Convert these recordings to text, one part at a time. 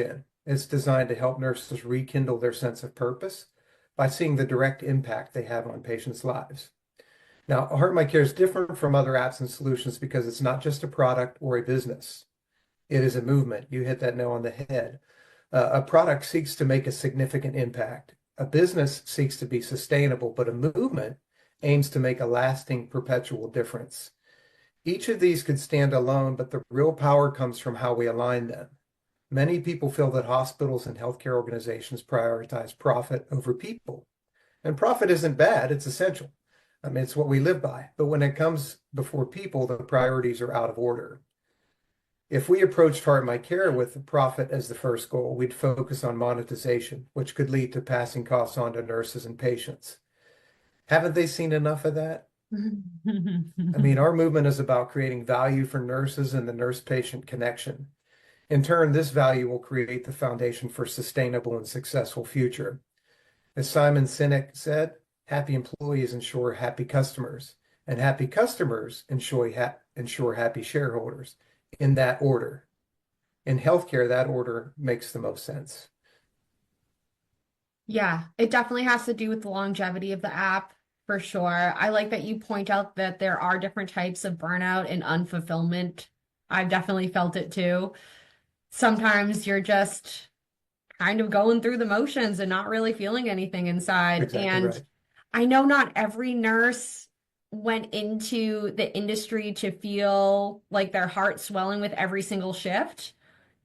in. It's designed to help nurses rekindle their sense of purpose by seeing the direct impact they have on patients' lives. Now, HeartMyCare is different from other apps and solutions because it's not just a product or a business. It is a movement. You hit that nail on the head. A product seeks to make a significant impact. A business seeks to be sustainable, but a movement aims to make a lasting, perpetual difference. Each of these could stand alone, but the real power comes from how we align them. Many people feel that hospitals and healthcare organizations prioritize profit over people. And profit isn't bad, it's essential. I mean, it's what we live by. But when it comes before people, the priorities are out of order. If we approached HeartMyCare with the profit as the first goal, we'd focus on monetization, which could lead to passing costs on to nurses and patients. Haven't they seen enough of that? I mean, our movement is about creating value for nurses and the nurse-patient connection. In turn, this value will create the foundation for sustainable and successful future. As Simon Sinek said, happy employees ensure happy customers, and happy customers ensure happy shareholders, in that order. In healthcare, that order makes the most sense. Yeah, it definitely has to do with the longevity of the app for sure. I like that you point out that there are different types of burnout and unfulfillment. I've definitely felt it too. Sometimes you're just kind of going through the motions and not really feeling anything inside. Exactly And right. I know not every nurse went into the industry to feel like their heart swelling with every single shift,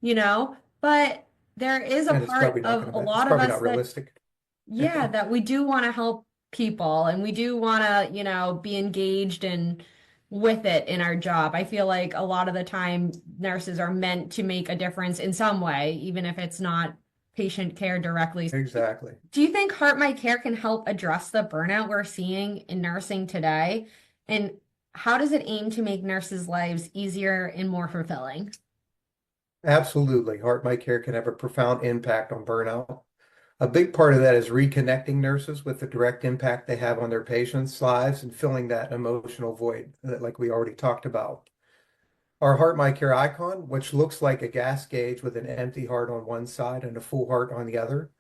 but there is a And part of a it's lot of probably us not that, realistic. yeah, that we do want to help people and we do want to, be engaged and with it in our job. I feel like a lot of the time nurses are meant to make a difference in some way, even if it's not patient care directly. Exactly. Do you think Heart My Care can help address the burnout we're seeing in nursing today? And how does it aim to make nurses' lives easier and more fulfilling? Absolutely. HeartMyCare can have a profound impact on burnout. A big part of that is reconnecting nurses with the direct impact they have on their patients' lives and filling that emotional void that, like we already talked about. Our Heart My Care icon, which looks like a gas gauge with an empty heart on one side and a full heart on the other,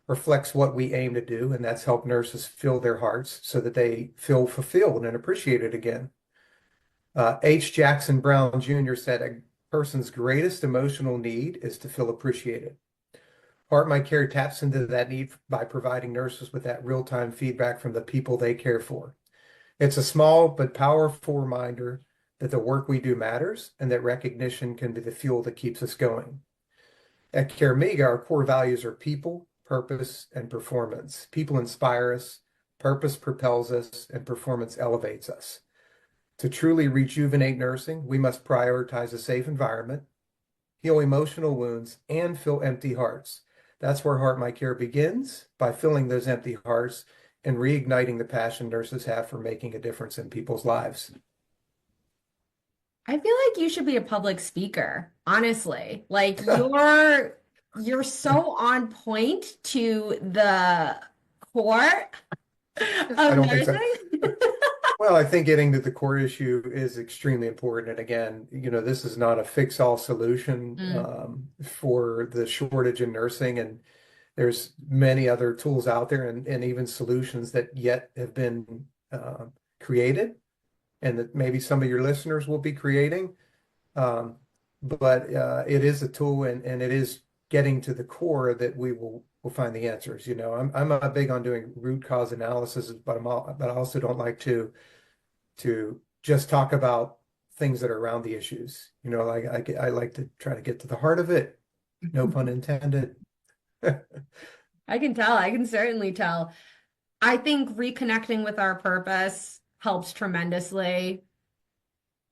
reflects what we aim to do, and that's help nurses fill their hearts so that they feel fulfilled and appreciated again. H. Jackson Brown Jr. said, a person's greatest emotional need is to feel appreciated. Heart My Care taps into that need by providing nurses with that real-time feedback from the people they care for. It's a small but powerful reminder that the work we do matters and that recognition can be the fuel that keeps us going. At CareMega, our core values are people, purpose, and performance. People inspire us, purpose propels us, and performance elevates us. To truly rejuvenate nursing, we must prioritize a safe environment, heal emotional wounds, and fill empty hearts. That's where Heart My Care begins, by filling those empty hearts and reigniting the passion nurses have for making a difference in people's lives. I feel like you should be a public speaker, honestly. Like you're so on point to the core I of don't think so. nursing. Well, I think getting to the core issue is extremely important. And again, this is not a fix-all solution Mm. for the shortage in nursing. And there's many other tools out there and even solutions that yet have been created and that maybe some of your listeners will be creating. Um, but it is a tool and it is getting to the core that will find the answers. I'm not big on doing root cause analysis, but I also don't like to just talk about things that are around the issues. I like to try to get to the heart of it. No pun intended. I can tell. I can certainly tell. I think reconnecting with our purpose helps tremendously.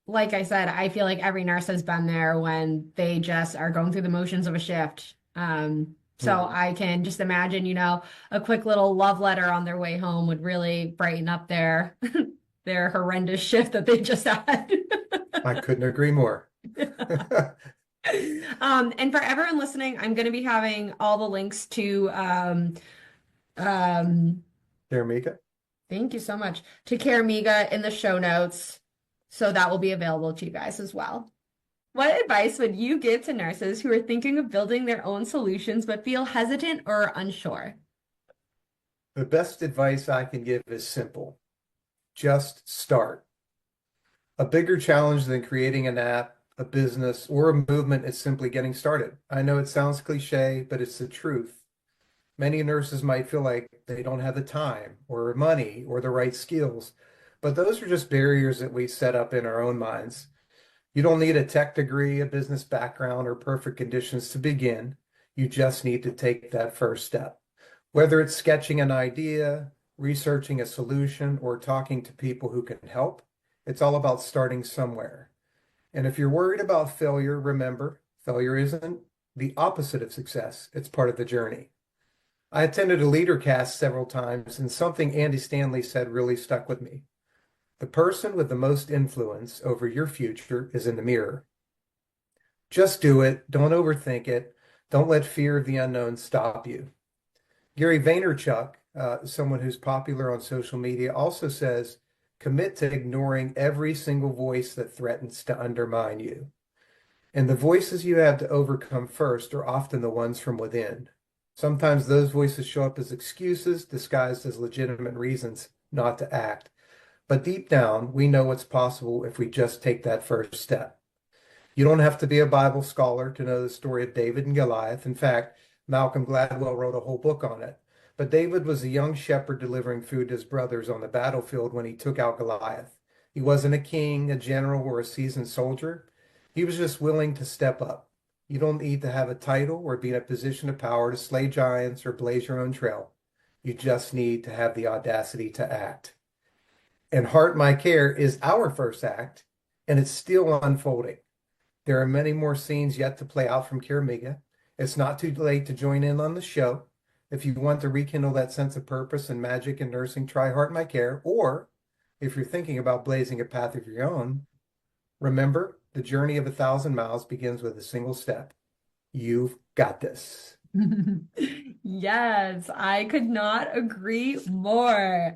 Like I said, I feel like every nurse has been there when they just are going through the motions of a shift. So Mhm. I can just imagine, a quick little love letter on their way home would really brighten up their their horrendous shift that they just had. I couldn't agree more. And for everyone listening, I'm going to be having all the links to um, There, Mika. thank you so much, to CareMega in the show notes. So that will be available to you guys as well. What advice would you give to nurses who are thinking of building their own solutions but feel hesitant or unsure? The best advice I can give is simple. Just start. A bigger challenge than creating an app, a business, or a movement is simply getting started. I know it sounds cliche, but it's the truth. Many nurses might feel like they don't have the time or money or the right skills, but those are just barriers that we set up in our own minds. You don't need a tech degree, a business background, or perfect conditions to begin. You just need to take that first step. Whether it's sketching an idea, researching a solution, or talking to people who can help, it's all about starting somewhere. And if you're worried about failure, remember, failure isn't the opposite of success, it's part of the journey. I attended a leader cast several times, and something Andy Stanley said really stuck with me. The person with the most influence over your future is in the mirror. Just do it. Don't overthink it. Don't let fear of the unknown stop you. Gary Vaynerchuk, someone who's popular on social media, also says, commit to ignoring every single voice that threatens to undermine you. And the voices you have to overcome first are often the ones from within. Sometimes those voices show up as excuses disguised as legitimate reasons not to act. But deep down, we know what's possible if we just take that first step. You don't have to be a Bible scholar to know the story of David and Goliath. In fact, Malcolm Gladwell wrote a whole book on it. But David was a young shepherd delivering food to his brothers on the battlefield when he took out Goliath. He wasn't a king, a general, or a seasoned soldier. He was just willing to step up. You don't need to have a title or be in a position of power to slay giants or blaze your own trail. You just need to have the audacity to act. And Heart My Care is our first act, and it's still unfolding. There are many more scenes yet to play out from CareMega. It's not too late to join in on the show. If you want to rekindle that sense of purpose and magic in nursing, try Heart My Care. Or if you're thinking about blazing a path of your own, remember the journey of 1,000 miles begins with a single step. You've got this. Yes, I could not agree more.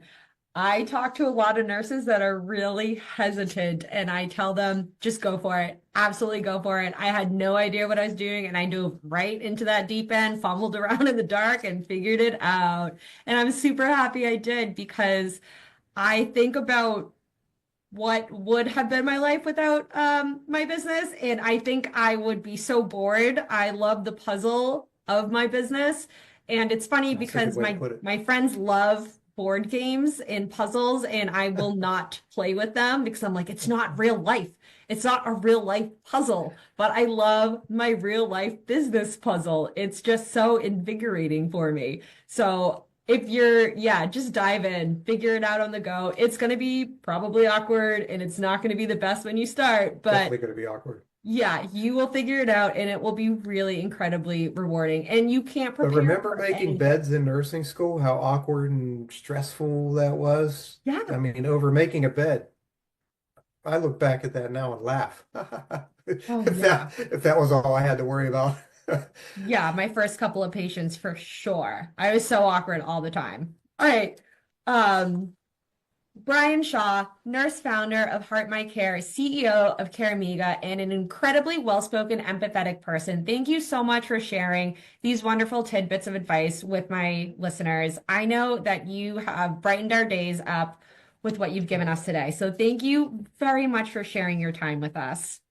I talk to a lot of nurses that are really hesitant, and I tell them, just go for it. Absolutely go for it. I had no idea what I was doing, and I dove right into that deep end, fumbled around in the dark, and figured it out. And I'm super happy I did because I think about what would have been my life without my business, and I think I would be so bored. I love the puzzle of my business, and it's funny That's a good because way to my put it. my friends love board games and puzzles, and I will not play with them because I'm like, it's not real life. It's not a real life puzzle, but I love my real life business puzzle. It's just so invigorating for me. So if you're, yeah, just dive in, figure it out on the go. It's going to be probably awkward and it's not going to be the best when you start, but Definitely going to be awkward. yeah, you will figure it out and it will be really incredibly rewarding. And you can't But prepare remember for making anything. beds in nursing school, how awkward and stressful that was? I Yeah. mean, over making a bed. I look back at that now and laugh. Oh, If yeah. that was all I had to worry about. Yeah, my first couple of patients for sure. I was so awkward all the time. All right. Um, Brian Shaw, nurse founder of Heart My Care, CEO of CareMega, and an incredibly well-spoken, empathetic person. Thank you so much for sharing these wonderful tidbits of advice with my listeners. I know that you have brightened our days up with what you've given us today. So thank you very much for sharing your time with us.